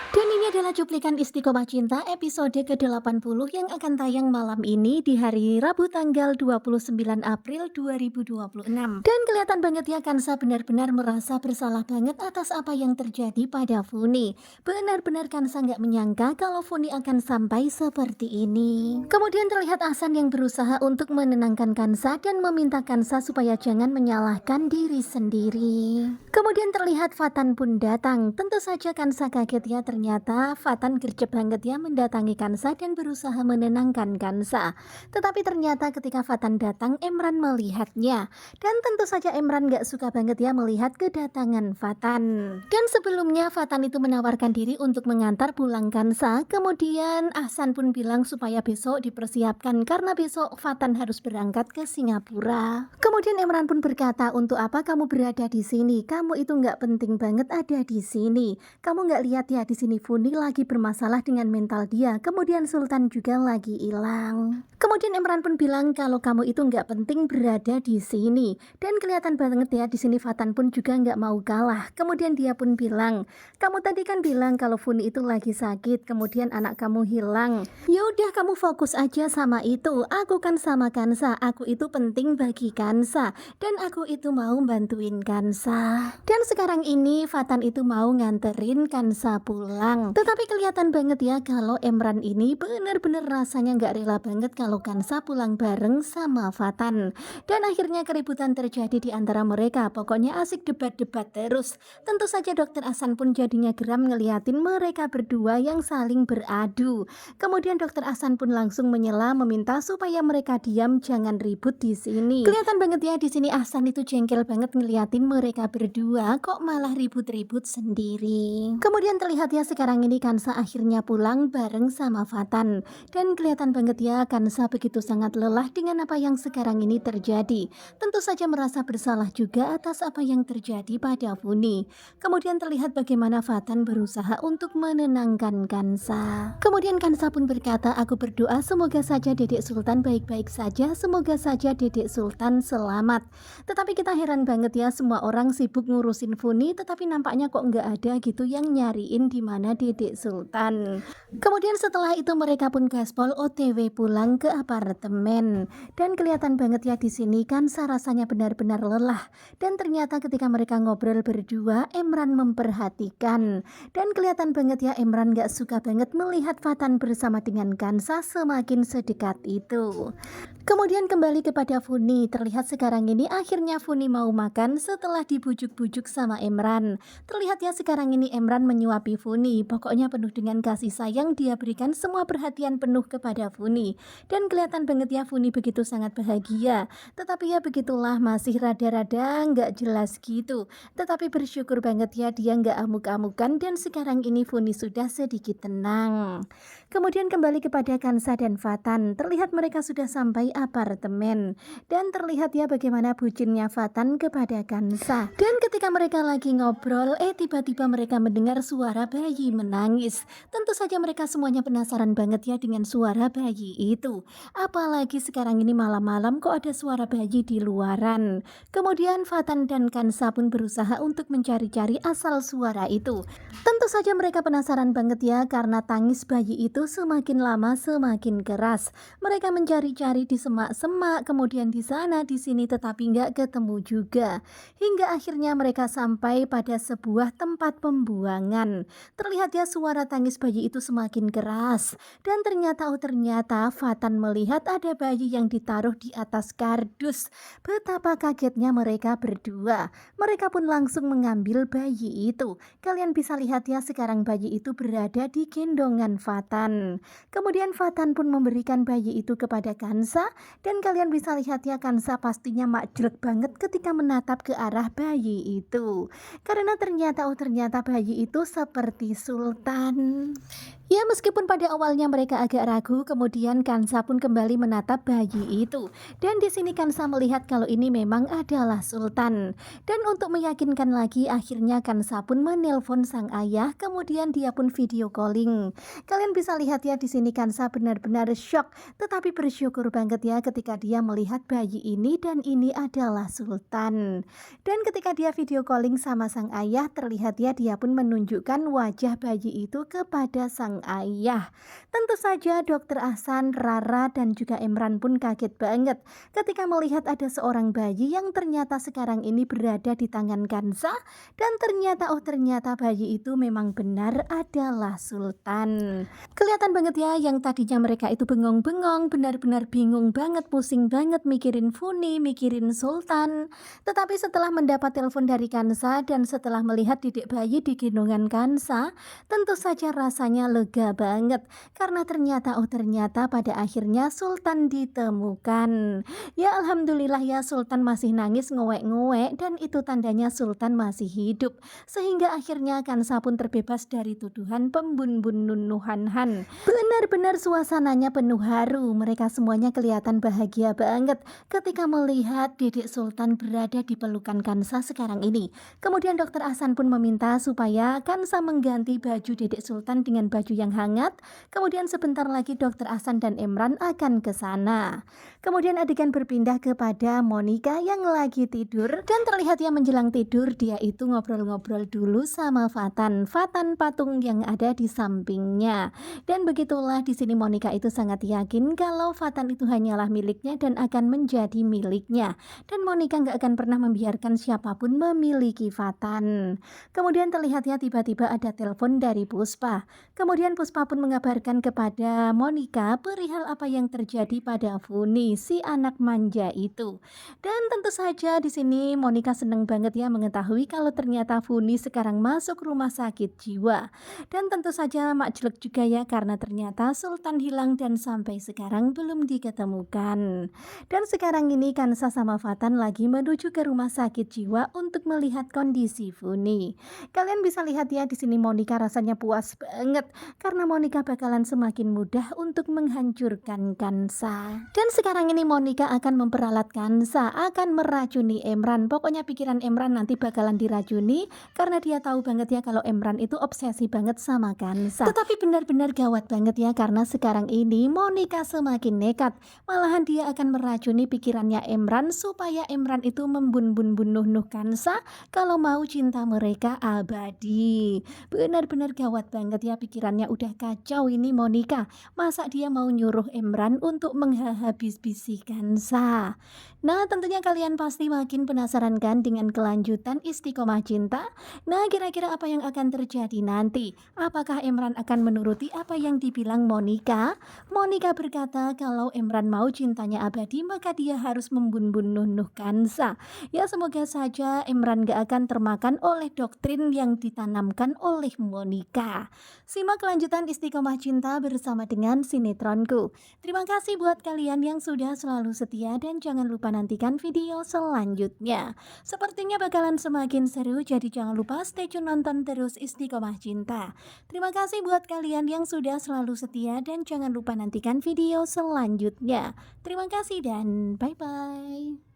Dan ini adalah cuplikan Istiqomah Cinta episode ke-80 yang akan tayang malam ini di hari Rabu tanggal 29 April 2026. Dan kelihatan banget ya Kansa benar-benar merasa bersalah banget atas apa yang terjadi pada Funi. Benar-benar Kansa nggak menyangka kalau Funi akan sampai seperti ini. Kemudian terlihat Ahsan yang berusaha untuk menenangkan Kansa dan meminta Kansa supaya jangan menyalahkan diri sendiri. Kemudian terlihat Fatan pun datang. Tentu saja Kansa kaget ya, ternyata Fatan gercep banget ya mendatangi Kansa dan berusaha menenangkan Kansa. Tetapi ternyata ketika Fatan datang, Emran melihatnya. Dan tentu saja Emran gak suka banget ya melihat kedatangan Fatan. Dan sebelumnya Fatan itu menawarkan diri untuk mengantar pulang Kansa. Kemudian Ahsan pun bilang supaya besok dipersiapkan karena besok Fatan harus berangkat ke Singapura. Kemudian Emran pun berkata, untuk apa kamu berada di sini? Kamu itu nggak penting banget ada di sini. Kamu nggak lihat ya di sini Funi lagi bermasalah dengan mental dia. Kemudian Sultan juga lagi hilang. Kemudian Emran pun bilang kalau kamu itu nggak penting berada di sini. Dan kelihatan banget ya di sini Fatan pun juga nggak mau kalah. Kemudian dia pun bilang, kamu tadi kan bilang kalau Funi itu lagi sakit. Kemudian anak kamu hilang. Ya udah kamu fokus aja sama itu. Aku kan sama Kansa. Aku itu penting bagi Kansa. Dan aku itu mau bantuin Kansa. Dan sekarang ini Fatan itu mau nganterin Kansa pulang. Tetapi kelihatan banget ya kalau Emran ini bener-bener rasanya nggak rela banget kalau Kansa pulang bareng sama Fatan. Dan akhirnya keributan terjadi di antara mereka. Pokoknya asik debat-debat terus. Tentu saja Dokter Ahsan pun jadinya geram ngeliatin mereka berdua yang saling beradu. Kemudian Dokter Ahsan pun langsung menyela meminta supaya mereka diam, jangan ribut di sini. Kelihatan banget ya di sini Ahsan itu jengkel banget ngeliatin mereka berdua kok malah ribut-ribut sendiri. Kemudian terlihat ya sekarang ini Kansa akhirnya pulang bareng sama Fatan. Dan kelihatan banget ya Kansa begitu sangat lelah dengan apa yang sekarang ini terjadi. Tentu saja merasa bersalah juga atas apa yang terjadi pada Funi. Kemudian terlihat bagaimana Fatan berusaha untuk menenangkan Kansa. Kemudian Kansa pun berkata, aku berdoa semoga saja Dedek Sultan baik-baik saja, semoga saja Dedek Sultan selamat. Tetapi kita heran banget ya, semua orang sibuk ngurusin Funi, tetapi nampaknya kok nggak ada gitu yang nyariin di mana Dedek Sultan. Kemudian setelah itu mereka pun gaspol OTW pulang ke apartemen. Dan kelihatan banget ya di sini Kansa rasanya benar-benar lelah. Dan ternyata ketika mereka ngobrol berdua, Emran memperhatikan. Dan kelihatan banget ya Emran gak suka banget melihat Fatan bersama dengan Kansa semakin sedekat itu. Kemudian kembali kepada Funi, terlihat sekarang ini akhirnya Funi mau makan setelah dibujuk-bujuk sama Emran. Terlihat ya sekarang ini Emran menyuapi Funi, pokoknya penuh dengan kasih sayang, dia berikan semua perhatian penuh kepada Funi. Dan kelihatan banget ya Funi begitu sangat bahagia. Tetapi ya begitulah, masih rada-rada nggak jelas gitu. Tetapi bersyukur banget ya dia nggak amuk-amukan dan sekarang ini Funi sudah sedikit tenang. Kemudian kembali kepada Kansa dan Fatan, terlihat mereka sudah sampai apartemen. Dan terlihat ya bagaimana bucinnya Fatan kepada Kansa. Dan ketika mereka lagi ngobrol, tiba-tiba mereka mendengar suara bayi menangis. Tentu saja mereka semuanya penasaran banget ya dengan suara bayi itu. Apalagi sekarang ini malam-malam kok ada suara bayi di luaran. Kemudian Fatan dan Kansa pun berusaha untuk mencari-cari asal suara itu. Tentu saja mereka penasaran banget ya karena tangis bayi itu semakin lama semakin keras. Mereka mencari-cari di semak-semak, kemudian di sana di sini tetapi nggak ketemu juga. Hingga akhirnya mereka sampai pada sebuah tempat pembuangan. Terlihat ya suara tangis bayi itu semakin keras. Dan ternyata Fatan melihat ada bayi yang ditaruh di atas kardus. Betapa kagetnya mereka berdua. Mereka pun langsung mengambil bayi itu. Kalian bisa lihat ya sekarang bayi itu berada di gendongan Fatan. Kemudian Fatan pun memberikan bayi itu kepada Kansa. Dan kalian bisa lihat ya Kansa pastinya makjlek banget ketika menatap ke arah bayi itu. Karena ternyata bayi itu seperti Sultan. Ya meskipun pada awalnya mereka agak ragu, kemudian Kansa pun kembali menatap bayi itu. Dan di sini Kansa melihat kalau ini memang adalah Sultan. Dan untuk meyakinkan lagi, akhirnya Kansa pun menelpon sang ayah, kemudian dia pun video calling. Kalian bisa lihat ya di sini Kansa benar-benar shock, tetapi bersyukur banget banget ya ketika dia melihat bayi ini dan ini adalah Sultan. Dan ketika dia video calling sama sang ayah, terlihat ya dia pun menunjukkan wajah bayi itu kepada sang ayah. Tentu saja Dokter Ahsan, Rara, dan juga Emran pun kaget banget ketika melihat ada seorang bayi yang ternyata sekarang ini berada di tangan Kansa, dan ternyata bayi itu memang benar adalah Sultan. Kelihatan banget ya yang tadinya mereka itu bengong-bengong, benar-benar bingung banget, pusing banget mikirin Funi, mikirin Sultan. Tetapi setelah mendapat telepon dari Kansa dan setelah melihat didik bayi di gendongan Kansa, tentu saja rasanya lega banget karena ternyata pada akhirnya Sultan ditemukan. Ya alhamdulillah ya, Sultan masih nangis ngowek-ngowek dan itu tandanya Sultan masih hidup. Sehingga akhirnya Kansa pun terbebas dari tuduhan pembunuhan. Benar-benar suasananya penuh haru. Mereka semuanya kelihatan bahagia banget ketika melihat Dedek Sultan berada di pelukan Kansa sekarang ini. Kemudian Dokter Ahsan pun meminta supaya Kansa mengganti baju Dedek Sultan dengan baju yang hangat. Kemudian sebentar lagi Dokter Ahsan dan Emran akan ke sana. Kemudian adegan berpindah kepada Monica yang lagi tidur dan terlihat ya menjelang tidur dia itu ngobrol-ngobrol dulu sama Fatan patung yang ada di sampingnya. Dan begitulah di sini Monica itu sangat yakin kalau Fatan itu hanyalah miliknya dan akan menjadi miliknya. Dan Monica nggak akan pernah membiarkan siapapun memiliki Fatan. Kemudian terlihat ya tiba-tiba ada telepon dari Puspa. Kemudian Puspa pun mengabarkan kepada Monica perihal apa yang terjadi pada Funi, si anak manja itu. Dan tentu saja di sini Monica seneng banget ya mengetahui kalau ternyata Funi sekarang masuk rumah sakit jiwa. Dan tentu saja mak jelek juga ya karena ternyata Sultan hilang dan sampai sekarang belum diketemukan. Dan sekarang ini Kansa sama Fatan lagi menuju ke rumah sakit jiwa untuk melihat kondisi Funi. Kalian bisa lihat ya di sini Monica rasanya puas banget karena Monica bakalan semakin mudah untuk menghancurkan Kansa. Dan sekarang ini Monica akan memperalat Kansa, akan meracuni Emran. Pokoknya pikiran Emran nanti bakalan diracuni karena dia tahu banget ya kalau Emran itu obsesi banget sama Kansa. Tetapi benar-benar gawat banget ya karena sekarang ini Monica semakin nekat. Malahan dia akan meracuni pikirannya Emran supaya Emran itu membunuh Kansa kalau mau cinta mereka abadi. Benar-benar gawat banget ya pikirannya, udah kacau ini Monica. Masa dia mau nyuruh Emran untuk menghabis-bisi Kansa? Nah tentunya kalian pasti makin penasaran kan dengan kelanjutan Istiqomah Cinta? Nah kira-kira apa yang akan terjadi nanti? Apakah Emran akan menuruti apa yang dibilang Monica? Monica berkata kalau Emran mau cintanya abadi maka dia harus membunuh Kansa. Ya semoga saja Emran gak akan termakan oleh doktrin yang ditanamkan oleh Monica. Simak kelanjutan Istiqomah Cinta bersama dengan sinetronku. Terima kasih buat kalian yang sudah selalu setia dan jangan lupa nantikan video selanjutnya. Sepertinya bakalan semakin seru, jadi jangan lupa stay tune nonton terus Istiqomah Cinta. Terima kasih buat kalian yang sudah selalu setia dan jangan lupa nantikan video selanjutnya. Terima kasih dan bye-bye.